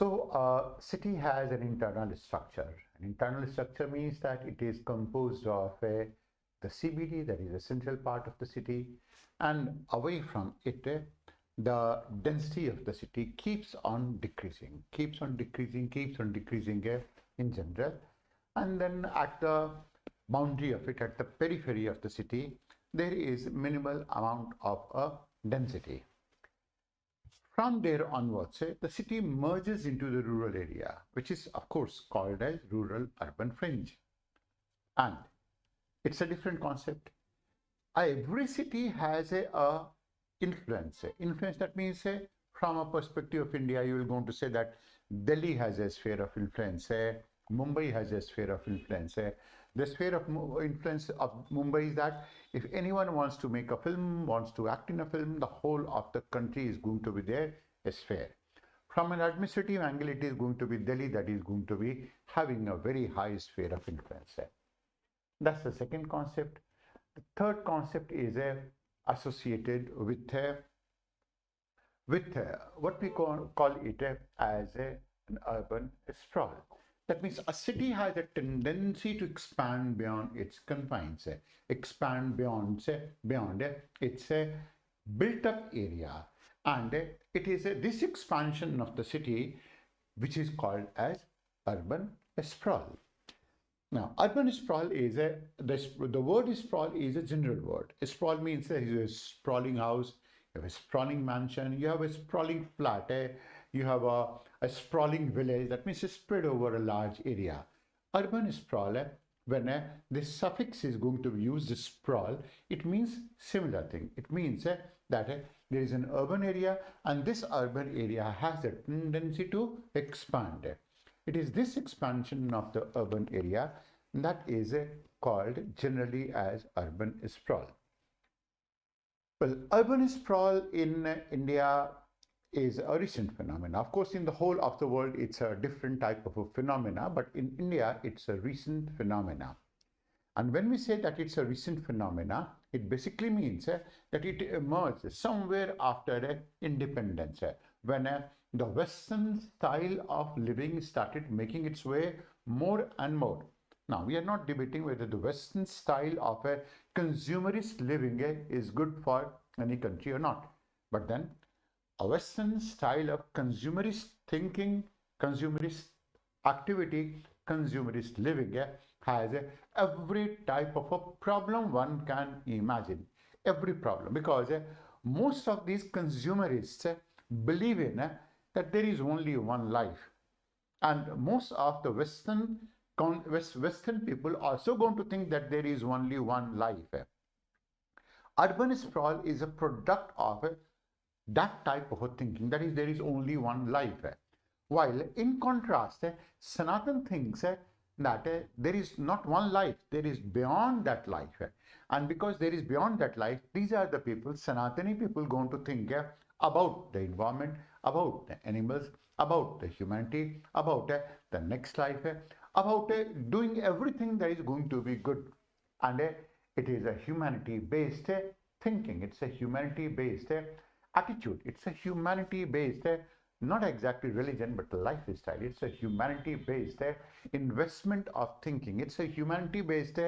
So city has an internal structure. An internal structure means that it is composed of the CBD, that is a central part of the city, and away from it, the density of the city keeps on decreasing, in general. And then at the boundary of it, at the periphery of the city, there is minimal amount of a density. From there onwards, the city merges into the rural area, which is of course called as rural-urban fringe. And it's a different concept. Every city has a influence. Influence, that means from a perspective of India, you will going to say that Delhi has a sphere of influence, Mumbai has a sphere of influence. The sphere of influence of Mumbai is that if anyone wants to make a film, wants to act in a film, the whole of the country is going to be their sphere. From an administrative angle, it is going to be Delhi that is going to be having a very high sphere of influence. That's the second concept. The third concept is associated with what we call it as an urban sprawl. That means a city has a tendency to expand beyond its confines, expand beyond its built-up area, and it is this expansion of the city which is called as urban sprawl. Now, urban sprawl is the word sprawl is a general word. Sprawl means a sprawling house, you have a sprawling mansion, you have a sprawling flat, you have a sprawling village. That means it's spread over a large area. Urban sprawl, when this suffix is going to be used, sprawl, it means similar thing. It means that there is an urban area, and this urban area has a tendency to expand. It is this expansion of the urban area that is called generally as urban sprawl. Well, urban sprawl in India is a recent phenomenon. Of course, in the whole of the world, it's a different type of a phenomena, but in India, it's a recent phenomena. And when we say that it's a recent phenomena, it basically means that it emerged somewhere after independence, when the Western style of living started making its way more and more. Now, we are not debating whether the Western style of a consumerist living is good for any country or not. But then, a Western style of consumerist thinking, consumerist activity, consumerist living has every type of a problem one can imagine. Every problem, because most of these consumerists believe in that there is only one life. And most of the Western people also going to think that there is only one life. Urban sprawl is a product of that type of a thinking, that is, there is only one life. While in contrast, Sanatan thinks that there is not one life, there is beyond that life. And because there is beyond that life, these are the people, Sanatani people, going to think about the environment, about the animals, about the humanity, about the next life, about doing everything that is going to be good. And it is a humanity-based thinking. It's a humanity-based attitude. It's a humanity-based, not exactly religion, but lifestyle. It's a humanity-based investment of thinking. It's a humanity-based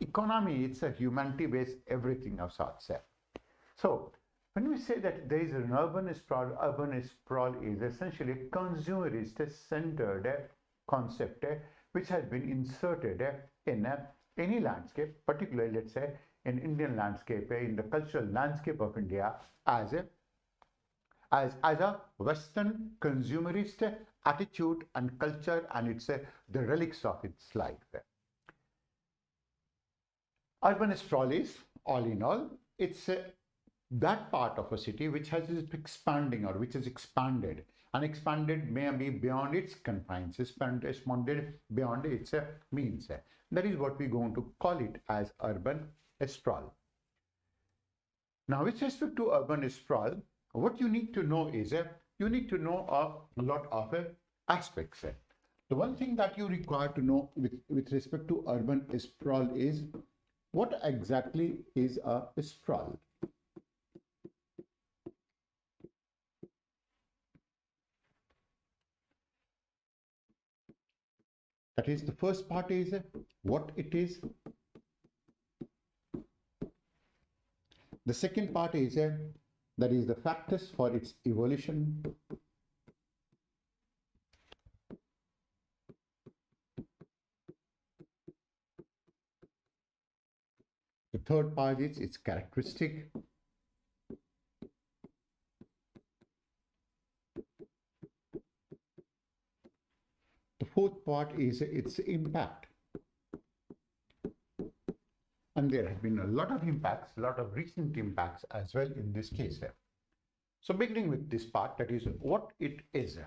economy. It's a humanity-based everything of sorts. So, when we say that there is an urban sprawl is essentially a consumerist-centered concept which has been inserted in any landscape, particularly, let's say, in Indian landscape, in the cultural landscape of India, as a Western consumerist attitude and culture, and it's the relics of its life. Urban sprawl is, all in all, it's that part of a city which has is expanding or which is expanded, and expanded may be beyond its confines, expanded beyond its means. That is what we're going to call it as urban sprawl. Now, with respect to urban sprawl, what you need to know is you need to know a lot of aspects. The one thing that you require to know with respect to urban sprawl is what exactly is a sprawl. That is, the first part is what it is. The second part is that is the factors for its evolution. The third part is its characteristic. The fourth part is its impact. And there have been a lot of impacts, a lot of recent impacts as well in this case. So beginning with this part, that is what it is.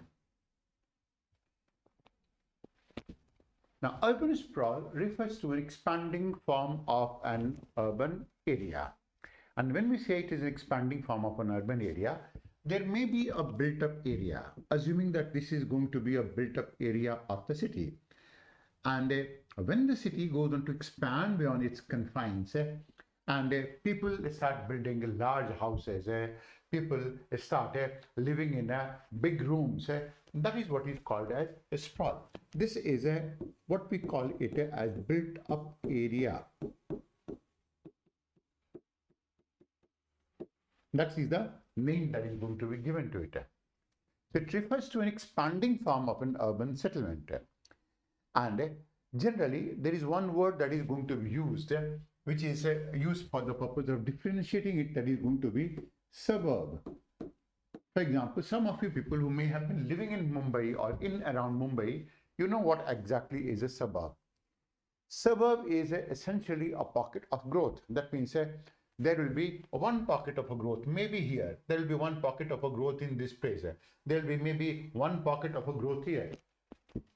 Now, urban sprawl refers to an expanding form of an urban area. And when we say it is an expanding form of an urban area, there may be a built-up area, assuming that this is going to be a built-up area of the city. And when the city goes on to expand beyond its confines, and people start building large houses, people start living in big rooms, that is what is called as a sprawl. This is what we call it as built-up area. That is the name that is going to be given to it. So it refers to an expanding form of an urban settlement. And generally, there is one word that is going to be used, which is used for the purpose of differentiating it, that is going to be suburb. For example, some of you people who may have been living in Mumbai or in around Mumbai, you know what exactly is a suburb. Suburb is essentially a pocket of growth. That means there will be one pocket of a growth, maybe here. There will be one pocket of a growth in this place. There will be maybe one pocket of a growth here.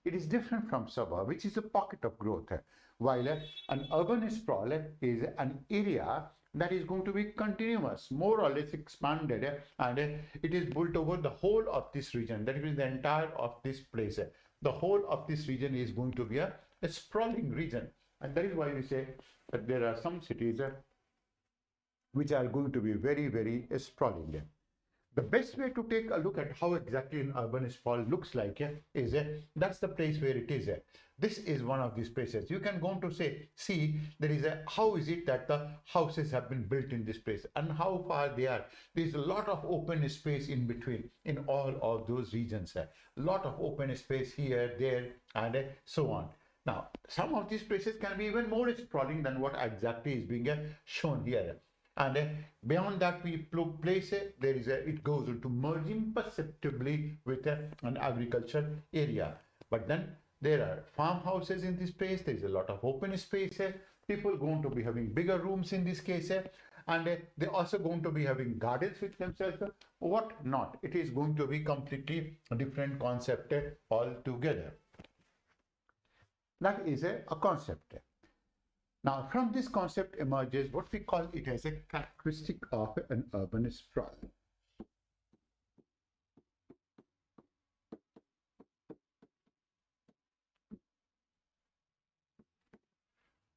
It is different from suburb, which is a pocket of growth, while an urban sprawl is an area that is going to be continuous, more or less expanded, and it is built over the whole of this region. That is the entire of this place. The whole of this region is going to be a sprawling region, and that is why we say that there are some cities which are going to be very, very sprawling. The best way to take a look at how exactly an urban sprawl looks like is that's the place where it is. This is one of these places. You can go on to say, see, there is how is it that the houses have been built in this place and how far they are. There is a lot of open space in between in all of those regions. A lot of open space here, there, and so on. Now, some of these places can be even more sprawling than what exactly is being shown here. And beyond that, we place there is it goes into merging perceptibly with an agricultural area. But then there are farmhouses in this place. There is a lot of open space. People going to be having bigger rooms in this case, and they're also going to be having gardens with themselves. What not? It is going to be completely a different concept altogether. That is a concept. Now, from this concept emerges what we call it as a characteristic of an urban sprawl.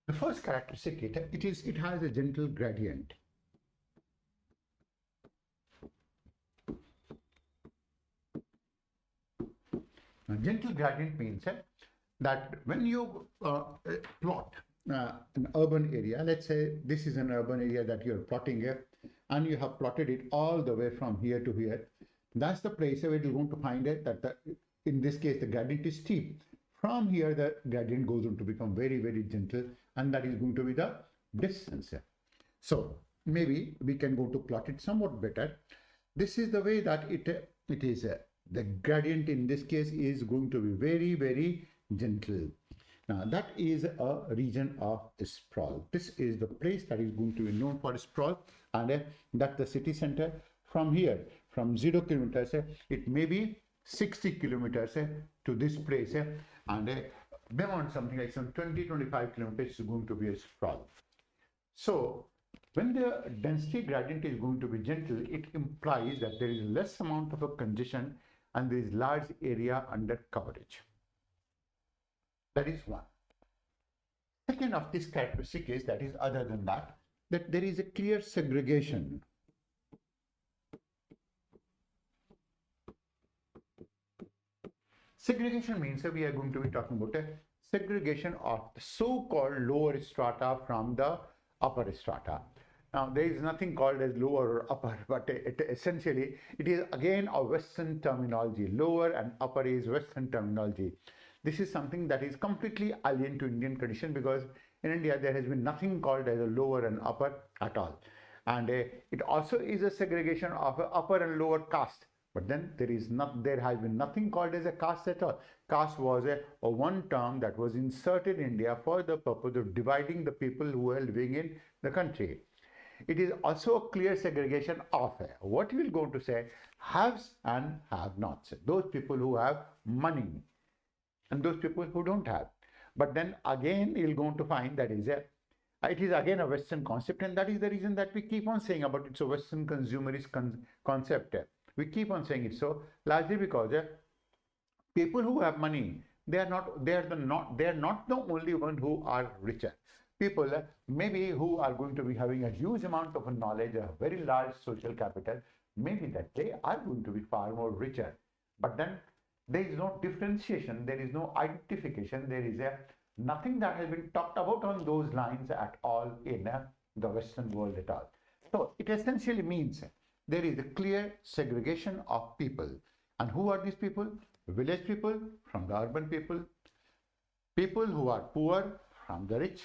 The first characteristic it has a gentle gradient. Now, gentle gradient means that when you plot an urban area, let's say this is an urban area that you're plotting here, and you have plotted it all the way from here to here. That's the place where you're going to find it that in this case the gradient is steep. From here the gradient goes on to become very, very gentle, and that is going to be the distance. So maybe we can go to plot it somewhat better. This is the way that it is. The gradient in this case is going to be very, very gentle. Now, that is a region of sprawl. This is the place that is going to be known for sprawl, and that the city center from here, from 0 kilometers, it may be 60 kilometers to this place, and beyond something like some 20-25 kilometers is going to be a sprawl. So, when the density gradient is going to be gentle, it implies that there is less amount of a congestion and there is large area under coverage. That is one. Second of this characteristic is that is other than that there is a clear segregation. Segregation means that we are going to be talking about segregation of the so-called lower strata from the upper strata. Now, there is nothing called as lower or upper, but essentially it is again a Western terminology. Lower and upper is Western terminology. This is something that is completely alien to Indian tradition, because in India there has been nothing called as a lower and upper at all. And it also is a segregation of upper and lower caste. But then there has been nothing called as a caste at all. Caste was a one term that was inserted in India for the purpose of dividing the people who were living in the country. It is also a clear segregation of what we will go to say haves and have-nots. Those people who have money and those people who don't have. But then again, you're going to find that it is again a Western concept, and that is the reason that we keep on saying about it's a Western consumerist concept. We keep on saying it so, largely because people who have money, they are not the only one who are richer. People maybe who are going to be having a huge amount of knowledge, a very large social capital, maybe that they are going to be far more richer. But then there is no differentiation, there is no identification, there is nothing that has been talked about on those lines at all in the Western world at all. So it essentially means there is a clear segregation of people. And who are these people? Village people from the urban people, people who are poor from the rich,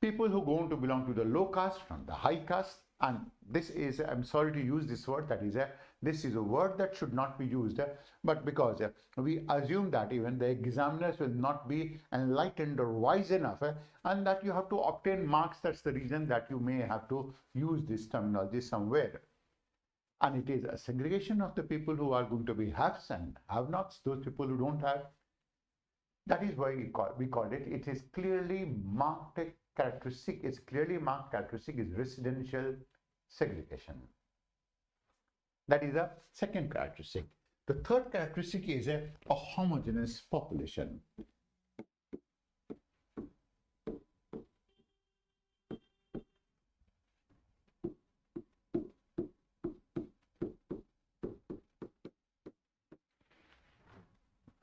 people who go on to belong to the low caste from the high caste. And this is, I'm sorry to use this word, this is a word that should not be used, but because we assume that even the examiners will not be enlightened or wise enough, and that you have to obtain marks. That's the reason that you may have to use this terminology somewhere. And it is a segregation of the people who are going to be haves and have-nots, those people who don't have. That is why we call it. It is clearly marked characteristic. Its clearly marked characteristic is residential segregation. That is the second characteristic. The third characteristic is a homogeneous population.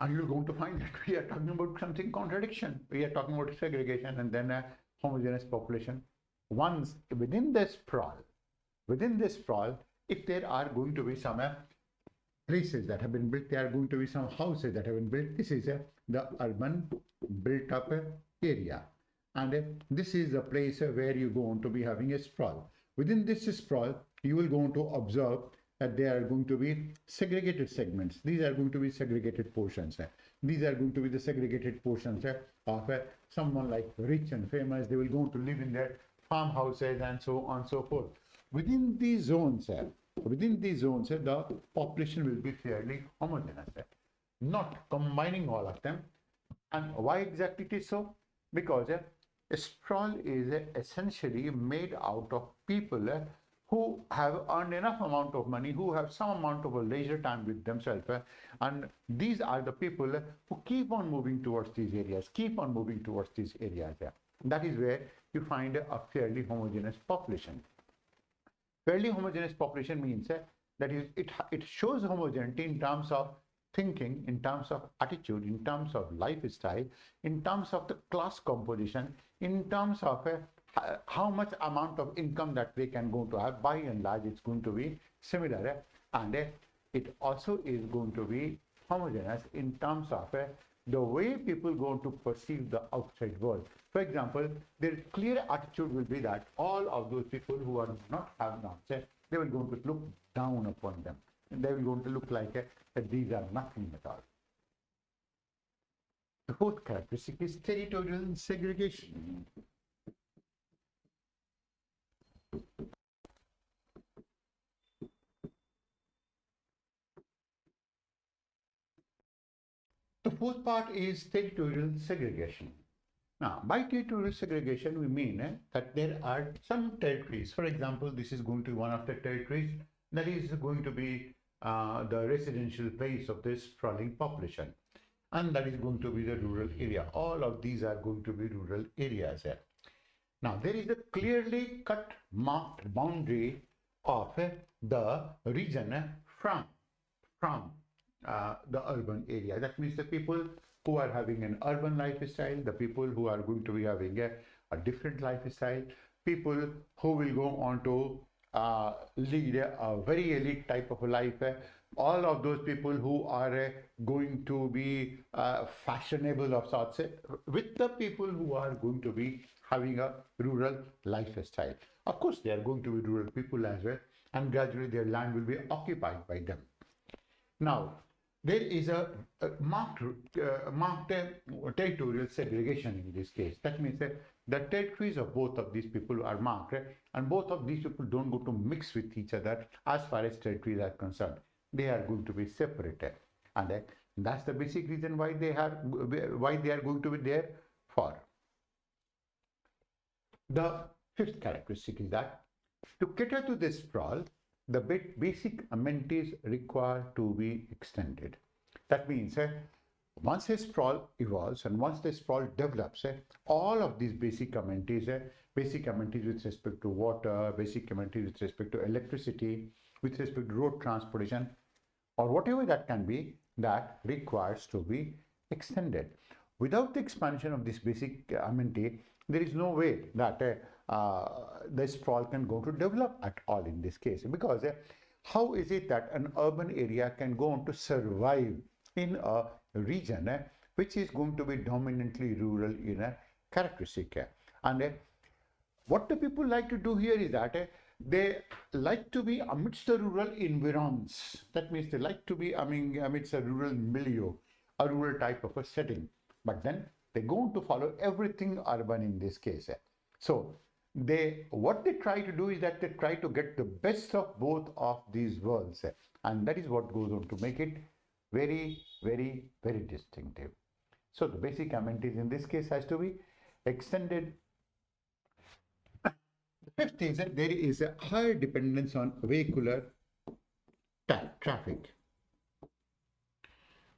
And you're going to find that we are talking about something contradiction. We are talking about segregation and then a homogeneous population. Once within this sprawl, if there are going to be some places that have been built, there are going to be some houses that have been built. This is the urban built up area. And this is the place where you go on to be having a sprawl. Within this sprawl, you will go on to observe that there are going to be segregated segments. These are going to be segregated portions. These are going to be the segregated portions of someone like rich and famous. They will go to live in their farmhouses and so on and so forth. Within these zones, the population will be fairly homogeneous, not combining all of them. And why exactly it is so? Because a sprawl is essentially made out of people who have earned enough amount of money, who have some amount of a leisure time with themselves. And these are the people who keep on moving towards these areas, That is where you find a fairly homogeneous population. Fairly homogeneous population means that it shows homogeneity in terms of thinking, in terms of attitude, in terms of lifestyle, in terms of the class composition, in terms of how much amount of income that they can go to have. By and large, it's going to be similar, and it also is going to be homogeneous in terms of the way people go to perceive the outside world. For example, their clear attitude will be that all of those people who are not have-nots, they will going to look down upon them. And they will going to look like that these are nothing at all. The fourth characteristic is territorial segregation. The fourth part is territorial segregation. Now, by territorial segregation, we mean that there are some territories. For example, this is going to be one of the territories that is going to be the residential place of this sprawling population. And that is going to be the rural area. All of these are going to be rural areas. Now, there is a clearly cut marked boundary of the region from the urban area. That means the people who are having an urban lifestyle, the people who are going to be having a different lifestyle, people who will go on to lead a very elite type of a life, all of those people who are going to be fashionable of sorts, with the people who are going to be having a rural lifestyle. Of course, they are going to be rural people as well, and gradually their land will be occupied by them. Now, there is a marked territorial segregation in this case. That means that the territories of both of these people are marked, and both of these people don't go to mix with each other as far as territories are concerned. They are going to be separated, and that's the basic reason why they are going to be there for. The fifth characteristic is that to cater to this sprawl, the basic amenities require to be extended. That means once a sprawl evolves and once the sprawl develops, all of these basic amenities with respect to water, basic amenities with respect to electricity, with respect to road transportation, or whatever that can be, that requires to be extended. Without the expansion of this basic amenity, there is no way that the sprawl can go to develop at all in this case, because how is it that an urban area can go on to survive in a region which is going to be dominantly rural in a characteristic? And what the people like to do here is that they like to be amidst the rural environs. That means they like to be amidst a rural milieu, a rural type of a setting, but then they go on to follow everything urban in this case. So what they try to do is that they try to get the best of both of these worlds, and that is what goes on to make it very, very, very distinctive. So the basic amenities in this case has to be extended. The fifth is that there is a higher dependence on vehicular traffic.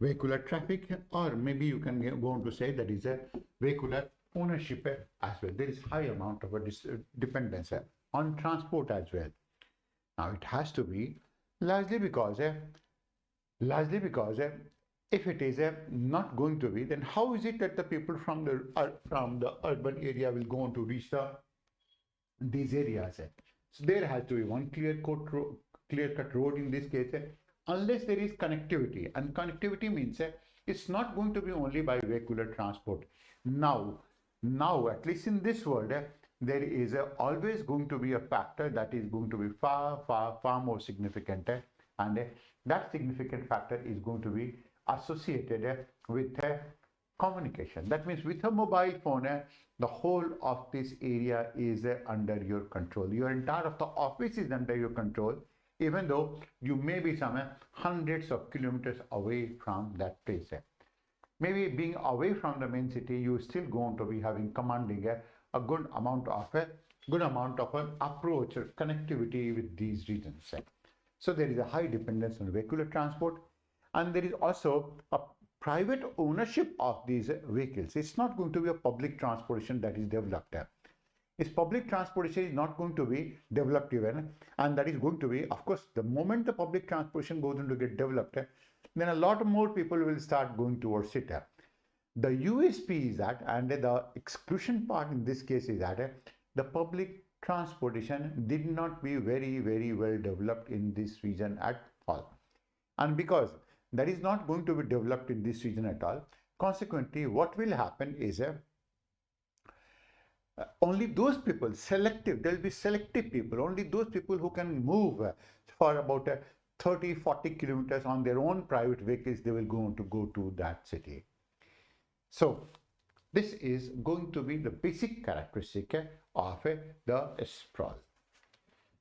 Vehicular traffic, or maybe you can go on to say that is a vehicular ownership as well. There is high amount of a dependence on transport as well. Now it has to be largely because if it is not going to be, then how is it that the people from the urban area will go on to reach these areas? So there has to be one clear-cut road in this case, unless there is connectivity, and connectivity means it's not going to be only by vehicular transport. Now at least in this world, there is always going to be a factor that is going to be far more significant, and that significant factor is going to be associated with communication. That means with a mobile phone, the whole of this area is under your control. Your entire of the office is under your control, even though you may be some hundreds of kilometers away from that place. Maybe being away from the main city, you still going to be commanding a good amount of an approach or connectivity with these regions. So there is a high dependence on vehicular transport, and there is also a private ownership of these vehicles. It's not going to be a public transportation that is developed. Its public transportation is not going to be developed even, and that is going to be, of course, the moment the public transportation goes into get developed, then a lot more people will start going towards it. The USP is that, and the exclusion part in this case is that the public transportation did not be very, very well developed in this region at all. And because that is not going to be developed in this region at all, consequently, what will happen is only those people, there will be selective people, only those people who can move for about 30-40 kilometers on their own private vehicles, they will go to that city. So this is going to be the basic characteristic of the sprawl.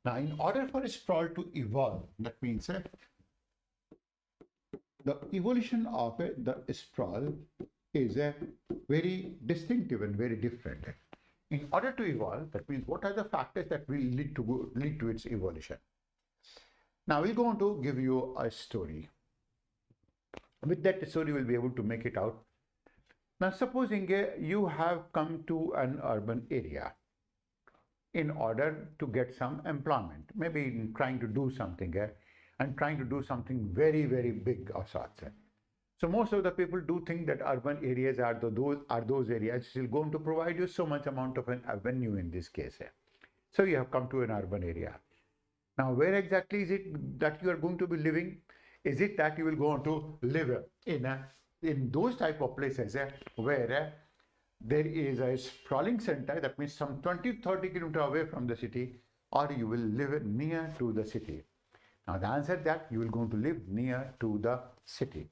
Now, in order for a sprawl to evolve, that means the evolution of the sprawl is very distinctive and very different. In order to evolve, that means what are the factors that will lead to its evolution? Now we'll go on to give you a story. With that story, we'll be able to make it out. Now, supposing you have come to an urban area in order to get some employment, maybe in trying to do something and trying to do something very, very big of sorts. So most of the people do think that urban areas are those areas which will going to provide you so much amount of an avenue in this case. So you have come to an urban area. Now, where exactly is it that you are going to be living? Is it that you will go on to live in those type of places where there is a sprawling center, that means some 20-30 kilometers away from the city, or you will live near to the city? Now, the answer is that you will going to live near to the city.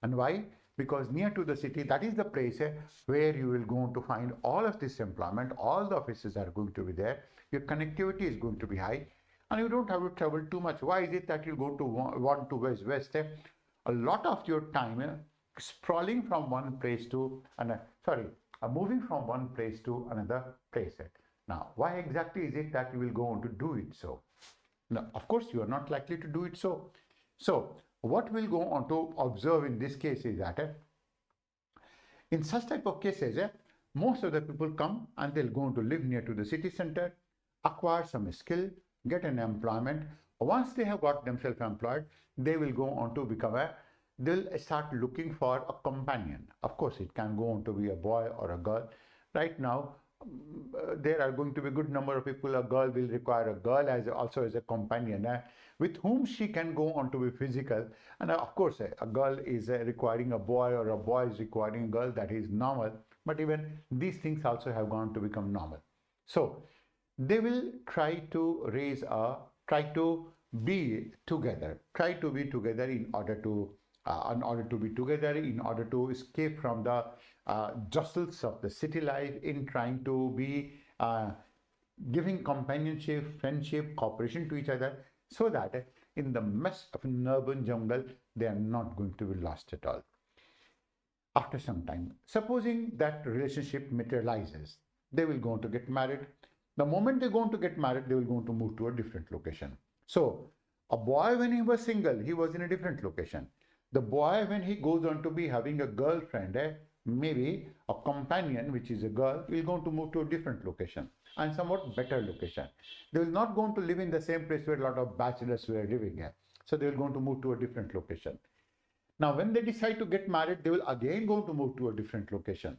And why? Because near to the city, that is the place where you will going to find all of this employment, all the offices are going to be there, your connectivity is going to be high, and you don't have to travel too much. Why is it that you go to want to west? A lot of your time sprawling from one place to another, moving from one place to another place. Now, why exactly is it that you will go on to do it so? Now, of course, you are not likely to do it so. So, what we'll go on to observe in this case is that in such type of cases, most of the people come and they'll go on to live near to the city center, acquire some skill, get an employment. Once they have got themselves employed, they will go on to they'll start looking for a companion. Of course, it can go on to be a boy or a girl. Right now, there are going to be a good number of people. A girl will require a girl also as a companion with whom she can go on to be physical. And of course, a girl is requiring a boy, or a boy is requiring a girl. That is normal. But even these things also have gone to become normal. So they will try to be together in order to escape from the jostles of the city life, in trying to be giving companionship, friendship, cooperation to each other, so that in the mess of an urban jungle, they are not going to be lost at all. After some time, supposing that relationship materializes, they will go on to get married. The moment they're going to get married, they will go on to move to a different location. So a boy, when he was single, he was in a different location. The boy, when he goes on to be having a girlfriend, maybe a companion, which is a girl, will go on to move to a different location, and somewhat better location. They will not go on to live in the same place where a lot of bachelors were living at. So they will go on to move to a different location. Now, when they decide to get married, they will again go to move to a different location.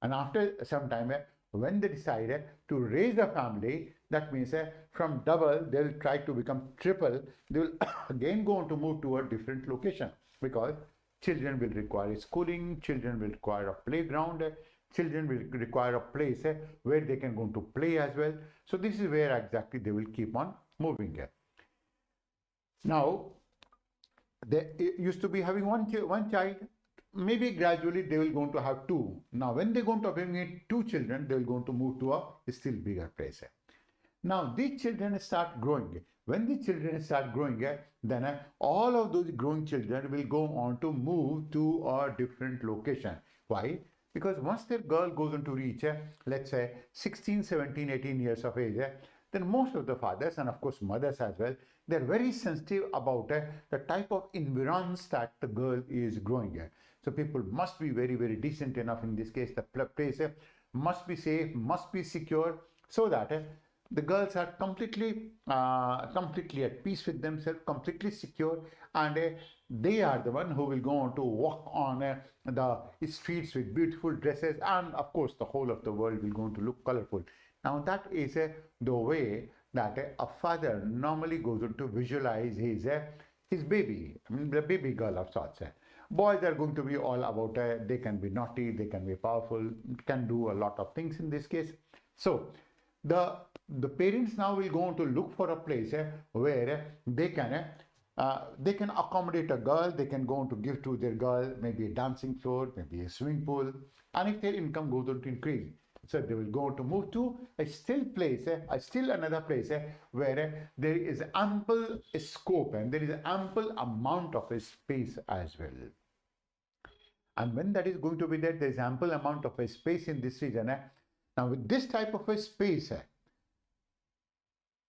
And after some time, when they decide to raise a family, that means from double, they will try to become triple. They will again go on to move to a different location, because children will require schooling, children will require a playground, children will require a place where they can go to play as well. So this is where exactly they will keep on moving. Now, they used to be having one child. Maybe gradually they will going to have two. Now, when they're going to have two children, they will going to move to a still bigger place. Now, these children start growing. When the children start growing, then all of those growing children will go on to move to a different location. Why? Because once their girl goes on to reach, let's say 16, 17, 18 years of age, then most of the fathers, and of course mothers as well, they're very sensitive about the type of environs that the girl is growing. So people must be very, very decent enough in this case. The place must be safe, must be secure, so that the girls are completely at peace with themselves, completely secure, and they are the one who will go on to walk on the streets with beautiful dresses, and of course the whole of the world will go on to look colorful. Now that is the way that a father normally goes on to visualize his baby, the baby girl of sorts. Boys are going to be all about they can be naughty, they can be powerful, can do a lot of things in this case. So the parents now will go on to look for a place where they can accommodate a girl. They can go on to give to their girl maybe a dancing floor, maybe a swimming pool, and if their income goes on to increase, so they will go on to move to a still another place where there is ample scope and there is ample amount of space as well. And when that is going to be there, there is ample amount of space in this region. Now with this type of a space,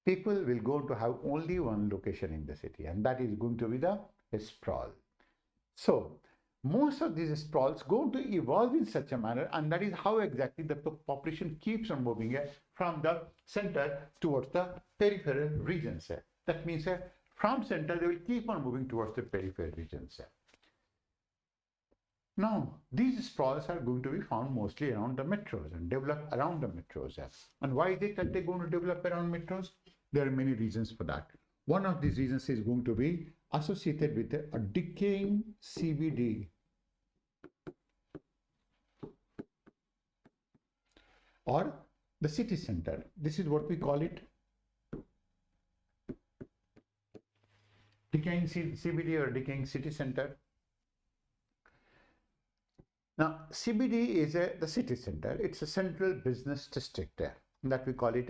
people will go to have only one location in the city, and that is going to be the sprawl. So most of these sprawls go to evolve in such a manner, and that is how exactly the population keeps on moving from the center towards the peripheral regions. That means from center they will keep on moving towards the peripheral regions. Now, these sprawls are going to be found mostly around the metros and develop around the metros. And why is it that they're going to develop around metros? There are many reasons for that. One of these reasons is going to be associated with a decaying CBD or the city center. This is what we call it. Decaying CBD or decaying city center. Now, CBD is the city center. It's a central business district that we call it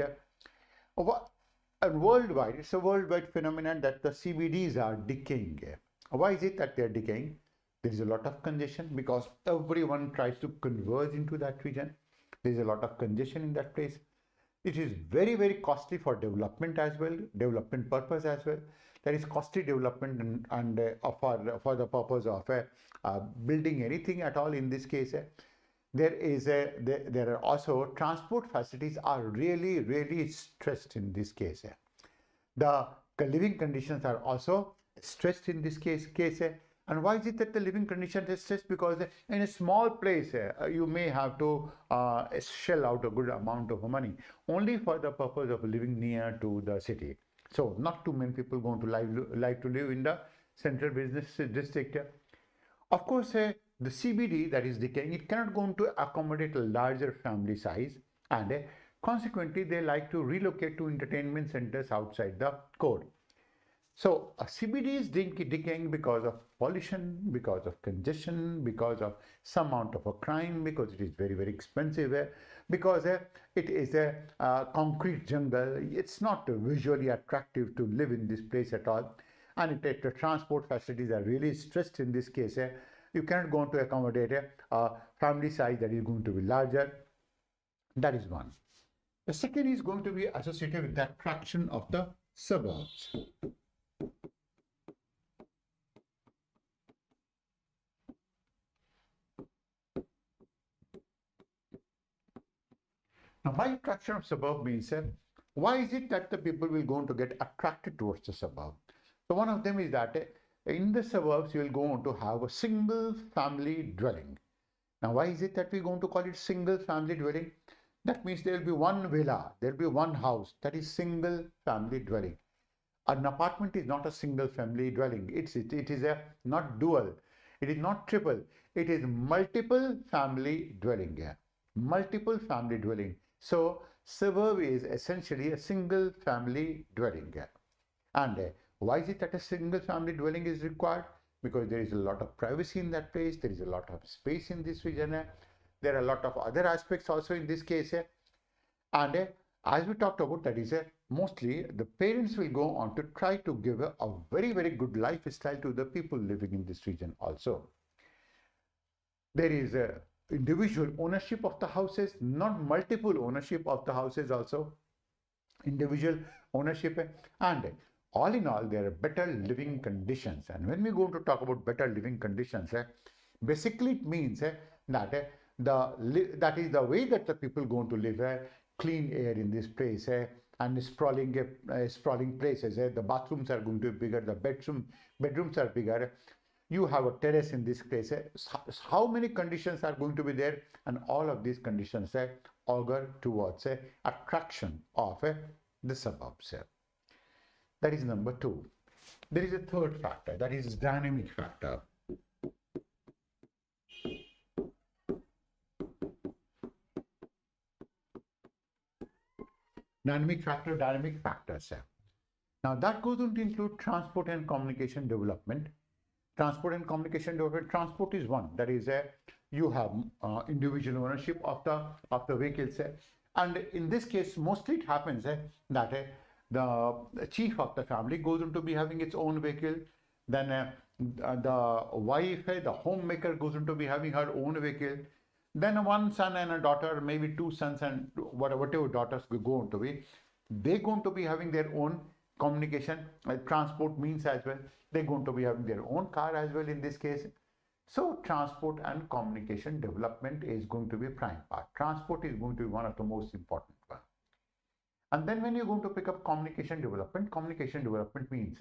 a worldwide. It's a worldwide phenomenon that the CBDs are decaying. Why is it that they're decaying? There is a lot of congestion because everyone tries to converge into that region. There is a lot of congestion in that place. It is very, very costly for development as well, development purpose as well. There is costly development and for the purpose of building anything at all. In this case, there are also transport facilities are really, really stressed in this case. The living conditions are also stressed in this case. And why is it that the living condition is stressed? Because in a small place, you may have to shell out a good amount of money only for the purpose of living near to the city. So not too many people going to like to live in the central business district. Of course, the CBD that is decaying, it cannot go to accommodate a larger family size, and consequently they like to relocate to entertainment centers outside the core. So CBD is decaying because of pollution, because of congestion, because of some amount of a crime, because it is very, very expensive, because it is a concrete jungle. It's not visually attractive to live in this place at all. And the transport facilities are really stressed in this case. You cannot go on to accommodate a family size that is going to be larger. That is one. The second is going to be associated with the attraction of the suburbs. Now, by attraction of suburb means, why is it that the people will go on to get attracted towards the suburb? So one of them is that in the suburbs, you will go on to have a single family dwelling. Now, why is it that we're going to call it single family dwelling? That means there will be one villa, there will be one house, that is single family dwelling. An apartment is not a single family dwelling. It is a not dual, it is not triple, it is multiple family dwelling. Multiple family dwelling. So suburb is essentially a single family dwelling. And why is it that a single family dwelling is required? Because there is a lot of privacy in that place, there is a lot of space in this region, there are a lot of other aspects also in this case. And as we talked about, that is mostly the parents will go on to try to give a very, very good lifestyle to the people living in this region also. There is a individual ownership of the houses, not multiple ownership of the houses also. Individual ownership, and all in all, there are better living conditions. And when we go to talk about better living conditions, basically it means that that is the way that the people going to live, clean air in this place, and sprawling places. The bathrooms are going to be bigger, the bedrooms are bigger. You have a terrace in this place. How many conditions are going to be there? And all of these conditions augur towards attraction of the suburbs. That is number two. There is a third factor, that is dynamic factor. Dynamic factors. Now that goes on to include transport and communication development. Transport and communication development. Transport is one, that is you have individual ownership of the vehicles, and in this case mostly it happens that the chief of the family goes on to be having its own vehicle. Then the wife, the homemaker, goes on to be having her own vehicle. Then one son and a daughter, maybe two sons and whatever daughters go on to be, they're going to be having their own communication transport means as well. They're going to be having their own car as well in this case. So transport and communication development is going to be prime part. Transport is going to be one of the most important ones. And then when you're going to pick up communication development means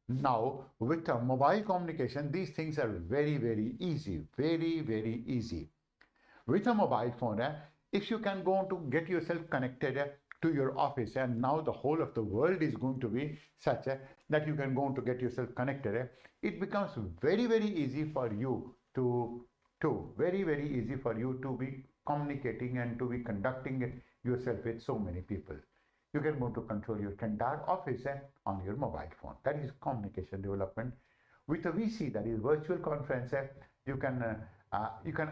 Now, with mobile communication, these things are very, very easy, very, very easy. With a mobile phone, if you can go on to get yourself connected to your office, and now the whole of the world is going to be such that you can go on to get yourself connected, it becomes very, very easy for you to very, very easy for you to be communicating and to be conducting yourself with so many people. You can go to control your entire office on your mobile phone. That is communication development. With a VC, that is virtual conference, you can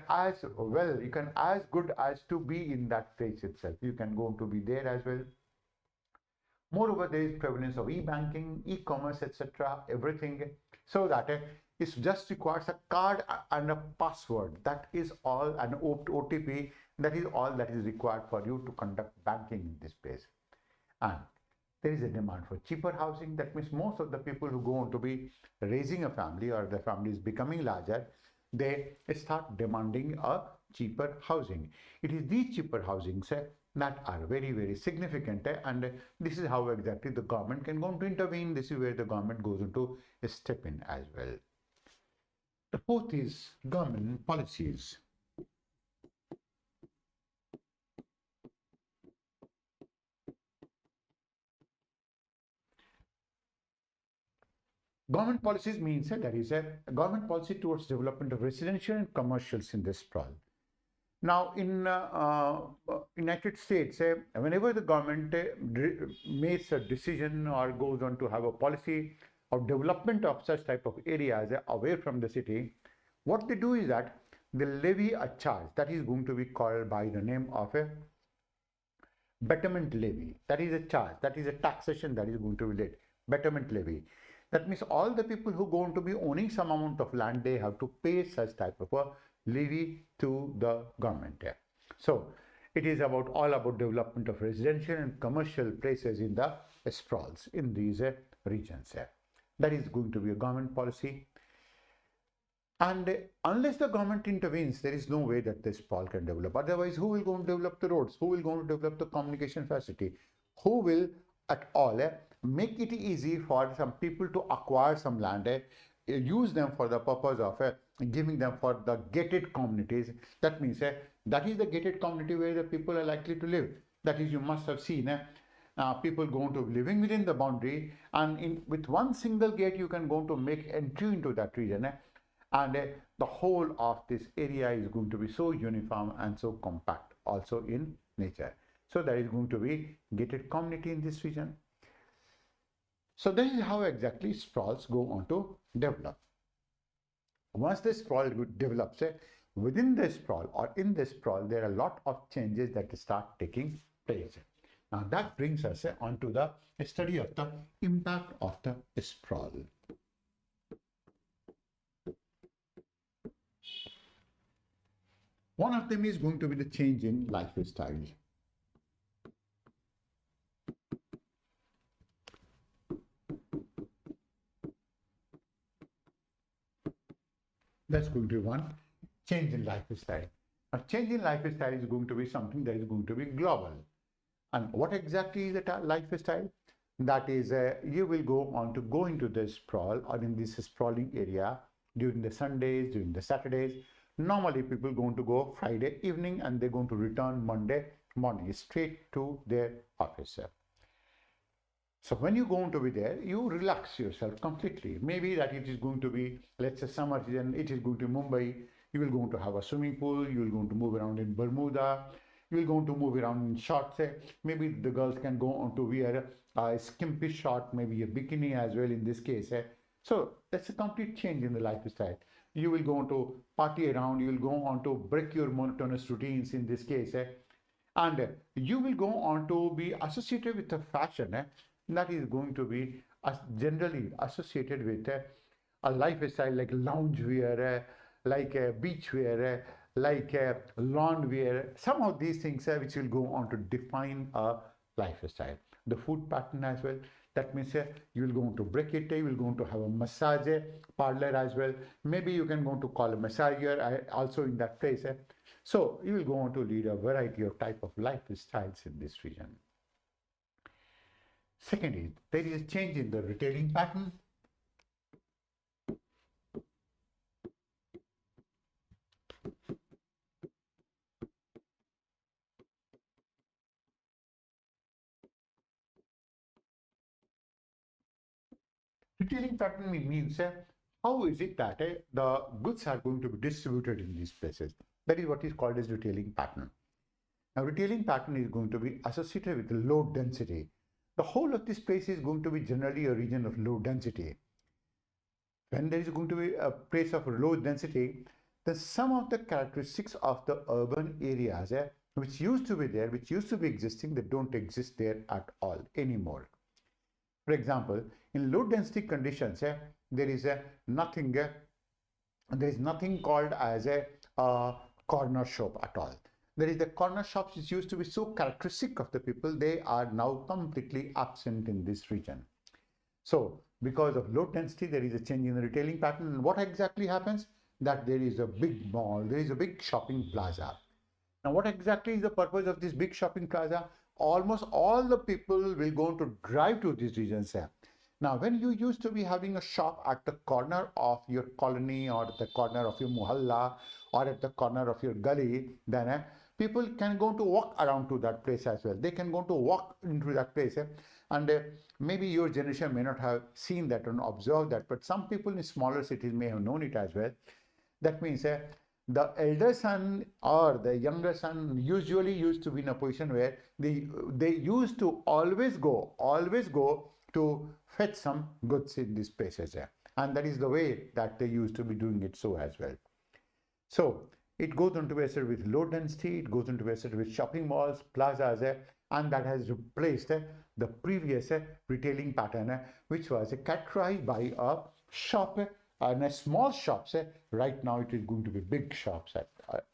as well, you can as good as to be in that place itself. You can go to be there as well. Moreover, there is prevalence of e-banking, e-commerce, etc. Everything, so that it just requires a card and a password. That is all, an OTP. That is all that is required for you to conduct banking in this place. And there is a demand for cheaper housing. That means most of the people who go on to be raising a family or the family is becoming larger, they start demanding a cheaper housing. It is these cheaper housings that are very, very significant, and this is how exactly the government can go on to intervene. This is where the government goes into step in as well. The fourth is government policies. Government policies means that there is a government policy towards development of residential and commercials in this sprawl. Now, in United States, whenever the government makes a decision or goes on to have a policy of development of such type of areas away from the city, what they do is that they levy a charge that is going to be called by the name of a betterment levy. That is a charge, that is a taxation that is going to be laid. Betterment levy. That means all the people who are going to be owning some amount of land, they have to pay such type of a levy to the government. So it is all about development of residential and commercial places in the sprawls in these regions. That is going to be a government policy. And unless the government intervenes, there is no way that this sprawl can develop. Otherwise, who will go and develop the roads? Who will go and develop the communication facility? Who will at all make it easy for some people to acquire some land, use them for the purpose of giving them for the gated communities? That means that is the gated community where the people are likely to live. That is, you must have seen people going to living within the boundary, and with one single gate you can go to make entry into that region. And the whole of this area is going to be so uniform and so compact also in nature. So there is going to be gated community in this region. So this is how exactly sprawls go on to develop. Once the sprawl develops, within the sprawl or in the sprawl, there are a lot of changes that start taking place. Now that brings us on to the study of the impact of the sprawl. One of them is going to be the change in lifestyle. That's going to be one, change in lifestyle. A change in lifestyle is going to be something that is going to be global. And what exactly is that lifestyle? That is, you will go into the sprawl or in this sprawling area during the Sundays, during the Saturdays. Normally, people are going to go Friday evening and they're going to return Monday morning straight to their office. So when you go to be there, you relax yourself completely. Maybe that it is going to be, let's say summer season, it is going to Mumbai. You will going to have a swimming pool. You will going to move around in Bermuda. You will going to move around in shorts. Maybe the girls can go on to wear a skimpy short, maybe a bikini as well in this case. So that's a complete change in the lifestyle. You will go on to party around. You will go on to break your monotonous routines in this case. And you will go on to be associated with the fashion that is going to be generally associated with a lifestyle like lounge wear, like beach wear, like lawn wear. Some of these things which will go on to define a lifestyle. The food pattern as well. That means you will go on to break it. You will go on to have a massage parlor as well. Maybe you can go on to call a massager also in that place. So you will go on to lead a variety of type of lifestyles in this region. Second is, there is a change in the retailing pattern. Retailing pattern means how is it that the goods are going to be distributed in these places. That is what is called as retailing pattern. Now, retailing pattern is going to be associated with low density. The whole of this place is going to be generally a region of low density. When there is going to be a place of low density, then some of the characteristics of the urban areas which used to be there, which used to be existing, they don't exist there at all anymore. For example, in low density conditions, there is nothing called as a corner shop at all. There is the corner shops which used to be so characteristic of the people, they are now completely absent in this region. So because of low density, there is a change in the retailing pattern. And what exactly happens? That there is a big mall, there is a big shopping plaza. Now, what exactly is the purpose of this big shopping plaza? Almost all the people will go to drive to these regions. Now, when you used to be having a shop at the corner of your colony or at the corner of your muhalla or at the corner of your gully, then people can go to walk around to that place as well. They can go to walk into that place. And maybe your generation may not have seen that and observed that, but some people in smaller cities may have known it as well. That means the elder son or the younger son usually used to be in a position where they used to always go to fetch some goods in these places. And that is the way that they used to be doing it so as well. So it goes on to be associated with low density, it goes on to be associated with shopping malls, plazas, and that has replaced the previous retailing pattern, which was characterized by a shop and a small shops. Right now it is going to be big shops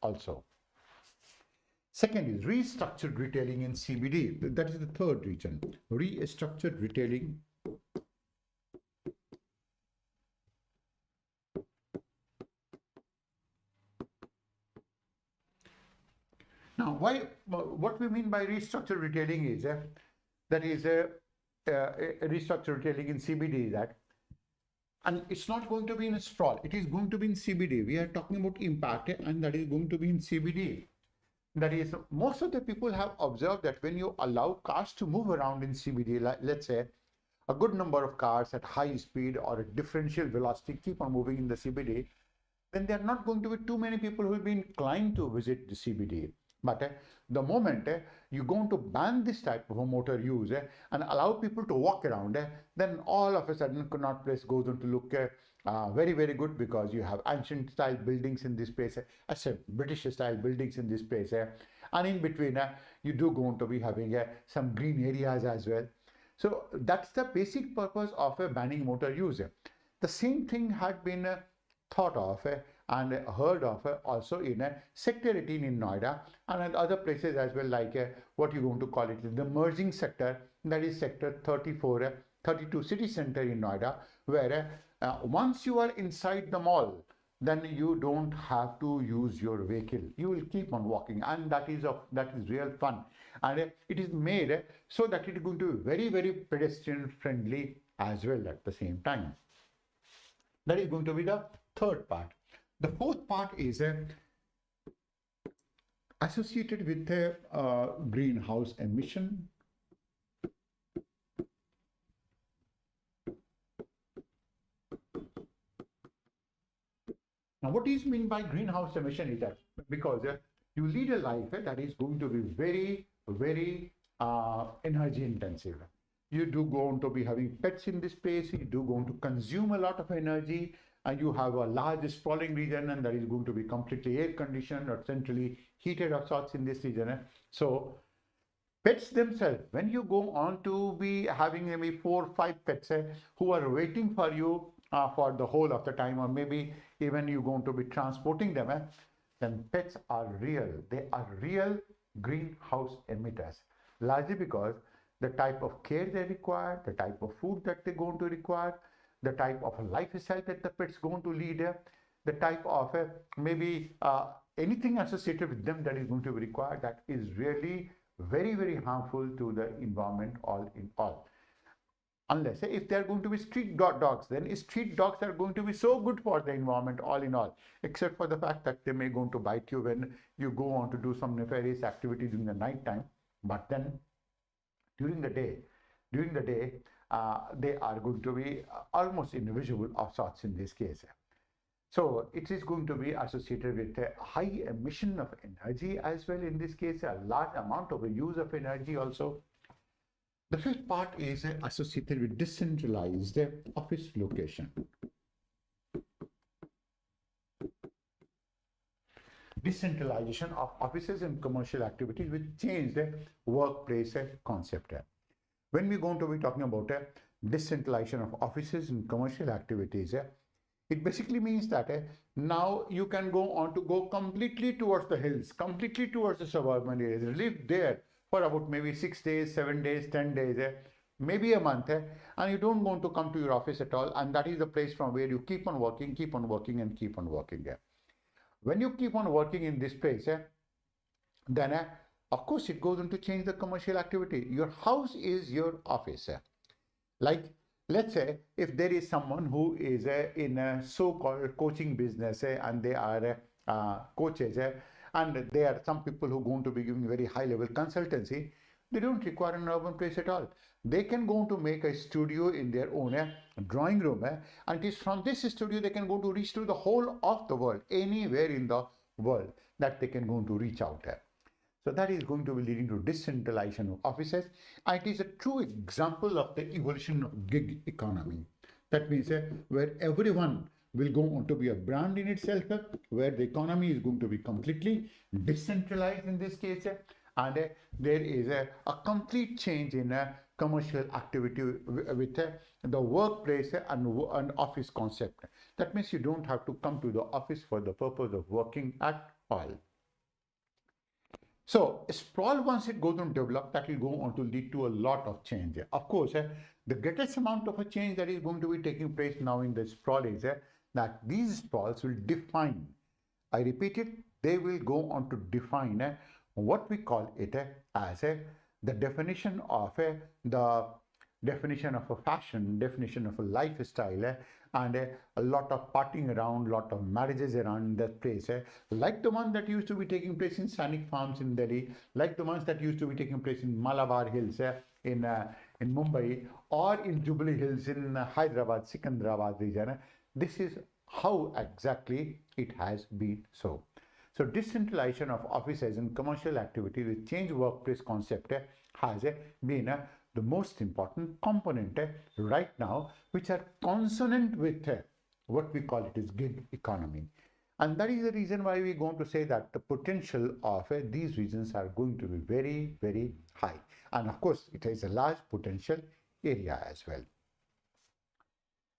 also. Second is restructured retailing in CBD. That is the third region. Restructured retailing . Now, what we mean by restructured retailing is that is restructured retailing in CBD is that, and it's not going to be in a sprawl, it is going to be in CBD. We are talking about impact, and that is going to be in CBD. That is, most of the people have observed that when you allow cars to move around in CBD, like, let's say a good number of cars at high speed or at differential velocity keep on moving in the CBD, then there are not going to be too many people who will be inclined to visit the CBD. But the moment you're going to ban this type of a motor use and allow people to walk around, then all of a sudden Connaught Place goes on to look very, very good, because you have ancient style buildings in this place, British style buildings in this place, and in between you do going to be having some green areas as well. So that's the basic purpose of banning motor use. The same thing had been thought of and heard of also in Sector 18 in Noida and in other places as well, like what you're going to call it, the merging sector, that is Sector 32 City Center in Noida, where once you are inside the mall, then you don't have to use your vehicle. You will keep on walking, and that is real fun. And it is made so that it is going to be very, very pedestrian friendly as well at the same time. That is going to be the third part. The fourth part is associated with the greenhouse emission. Now, what is meant by greenhouse emission is that because you lead a life that is going to be very, very energy intensive. You do going to be having pets in this place, you do going to consume a lot of energy, and you have a large sprawling region, and that is going to be completely air conditioned or centrally heated of sorts in this region. So pets themselves, when you go on to be having maybe 4 or 5 pets who are waiting for you for the whole of the time, or maybe even you're going to be transporting them, then pets are real. They are real greenhouse emitters, largely because the type of care they require, the type of food that they're going to require, the type of lifestyle that the pet's going to lead, the type of maybe anything associated with them that is going to be required, that is really very, very harmful to the environment all in all. Unless if they are going to be street dogs, then street dogs are going to be so good for the environment all in all, except for the fact that they may going to bite you when you go on to do some nefarious activities in the night time. But then during the day, they are going to be almost invisible of sorts in this case. So it is going to be associated with a high emission of energy as well in this case, a large amount of use of energy also. The fifth part is associated with decentralized office location. Decentralization of offices and commercial activities will change the workplace concept. When we're going to be talking about decentralization of offices and commercial activities, it basically means that now you can go completely towards the hills, completely towards the suburban areas, live there for about maybe 6 days, 7 days, 10 days, maybe a month, and you don't want to come to your office at all, and that is the place from where you keep on working and keep on working. When you keep on working in this place, then of course it goes on to change the commercial activity. Your house is your office. Like, let's say if there is someone who is in a so-called coaching business and they are coaches, and there are some people who are going to be giving very high-level consultancy, they don't require an urban place at all. They can go to make a studio in their own drawing room, and it is from this studio they can go to reach to the whole of the world, anywhere in the world that they can go to reach out. So that is going to be leading to decentralization of offices, and it is a true example of the evolution of gig economy. That means where everyone will go on to be a brand in itself, where the economy is going to be completely decentralized in this case, and there is a complete change in commercial activity with the workplace and office concept. That means you don't have to come to the office for the purpose of working at all. So sprawl, once it goes on to develop, that will go on to lead to a lot of change. Of course, the greatest amount of a change that is going to be taking place now in the sprawl is that these sprawls will define, I repeat it, they will go on to define what we call it as the definition of the definition of a fashion, definition of a lifestyle, and a lot of partying around, lot of marriages around that place, like the one that used to be taking place in Sainik Farms in Delhi, like the ones that used to be taking place in Malabar Hills in Mumbai, or in Jubilee Hills in Hyderabad, Sikandrabad region. This is how exactly it has been so. So decentralization of offices and commercial activity with change workplace concept has been the most important component right now, which are consonant with what we call it is gig economy. And that is the reason why we're going to say that the potential of these regions are going to be very, very high. And of course, it is a large potential area as well.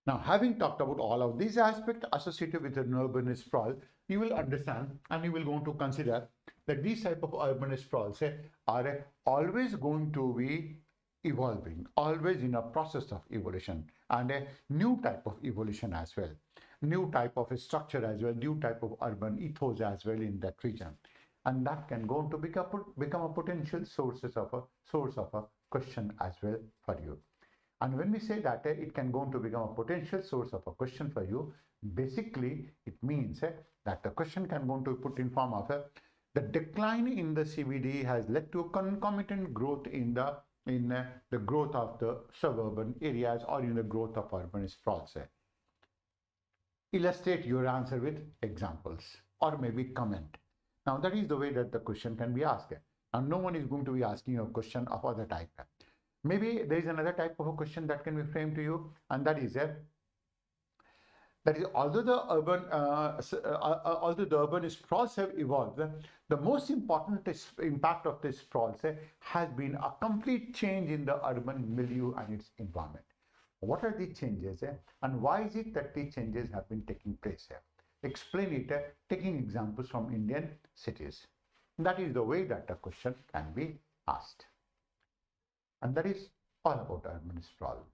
Now, having talked about all of these aspects associated with an urban sprawl, you will understand and you will go to consider that these type of urban sprawls are always going to be evolving, always in a process of evolution, and a new type of evolution as well, new type of a structure as well, new type of urban ethos as well in that region, and that can go to become a potential source of a question as well for you. And when we say that it can go to become a potential source of a question for you, basically it means that the question can go to put in form of the decline in the CBD has led to a concomitant growth in the growth of the suburban areas or in the growth of urban sprawls. Illustrate your answer with examples or maybe comment. Now that is the way that the question can be asked. And no one is going to be asking you a question of other type. Maybe there is another type of a question that can be framed to you, and that is although the urban sprawls have evolved, the most important impact of the sprawls has been a complete change in the urban milieu and its environment. What are the changes and why is it that the changes have been taking place here? Explain it taking examples from Indian cities. That is the way that the question can be asked. And that is all about urban sprawl.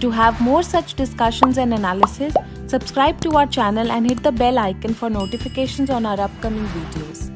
To have more such discussions and analysis, subscribe to our channel and hit the bell icon for notifications on our upcoming videos.